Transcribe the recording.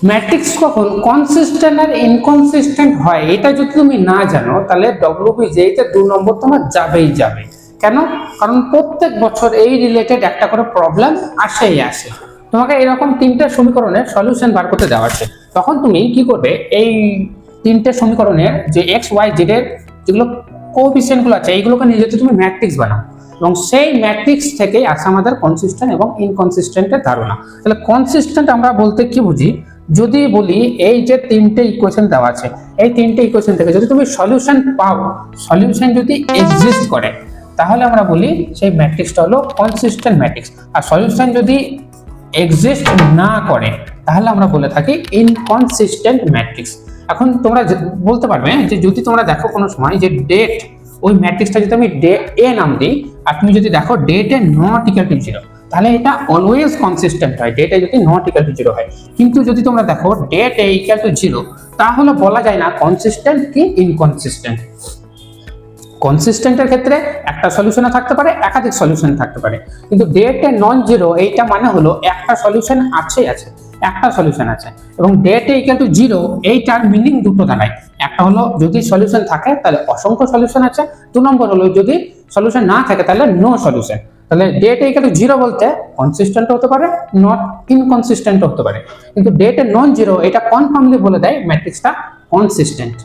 Matrix কখন consistent আর inconsistent হয় এটা যদি তুমি না জানো তাহলে ডব্লিউবিজেতে 2 নম্বর তোমার যাবেই যাবে। কেন? কারণ প্রত্যেক বছর এই রিলেটেড একটা করে প্রবলেম আসেই আসে। তোমাকে এরকম 3টে সমীকরণের সলিউশন বার করতে দেওয়া আছে, তখন তুমি কি করবে, এই 3টে সমীকরণের যে এক্স ওয়াই জেড এর যেগুলো কোএফিসিয়েন্ট গুলো আছে এইগুলোকে নিয়ে যদি তুমি ম্যাট্রিক্স বানাও, এবং সেই ম্যাট্রিক্স থেকেই আসে আমাদের কনসিস্টেন্ট এবং ইনকনসিস্টেন্টের ধারণা। তাহলে কনসিস্টেন্ট আমরা বলতে কি বুঝি, যদি বলি এই যে 3টে ইকুয়েশন দেওয়া আছে, এই 3টে ইকুয়েশন থেকে যদি তুমি সলিউশন পাও, সলিউশন যদি এক্সিস্ট করে, তাহলে আমরা বলি সেই ম্যাট্রিক্সটা হলো কনসিস্টেন্ট ম্যাট্রিক্স। আর সলিউশন যদি এক্সিস্ট না করে তাহলে আমরা বলে থাকি ইনকনসিস্টেন্ট ম্যাট্রিক্স। এখন তোমরা বলতে পারবে যে যদি তোমরা দেখো কোনো সময় যে ডেট, ওই ম্যাট্রিক্সটা যদি আমি ডে এ নাম দিই আর তুমি যদি দেখো det A not equal to 0, তাহলে এটা অলওয়েজ কনসিস্টেন্ট হয়, ডেট এ যদি নট ইকুয়াল টু 0 হয়। কিন্তু যদি তোমরা দেখো ডেট এ ইকুয়াল টু 0, তাহলে বলা যায় না কনসিস্টেন্ট কি ইনকনসিস্টেন্ট। কনসিস্টেন্টের ক্ষেত্রে একটা সলিউশনে থাকতে পারে, একাধিক সলিউশন থাকতে পারে, কিন্তু ডেট এ নন জিরো এইটা মানে হলো একটা সলিউশন আছে, একটা সলিউশন আছে। এবং ডেট এ ইকুয়াল টু 0 এইটার মিনিং দুটো দাঁড়ায়, একটা হলো যদি সলিউশন থাকে তাহলে অসংখ্য সলিউশন আছে, 2 নম্বর হলো যদি সলিউশন না থাকে তাহলে নো সলিউশন। তাহলে ডেট এ ইকুয়াল টু 0 বলতে কনসিস্টেন্ট হতে পারে, নট ইনকনসিস্টেন্ট হতে পারে, কিন্তু ডেট এ নন জিরো এটা কনফার্মলি বলে দেয় ম্যাট্রিক্সটা কনসিস্টেন্ট।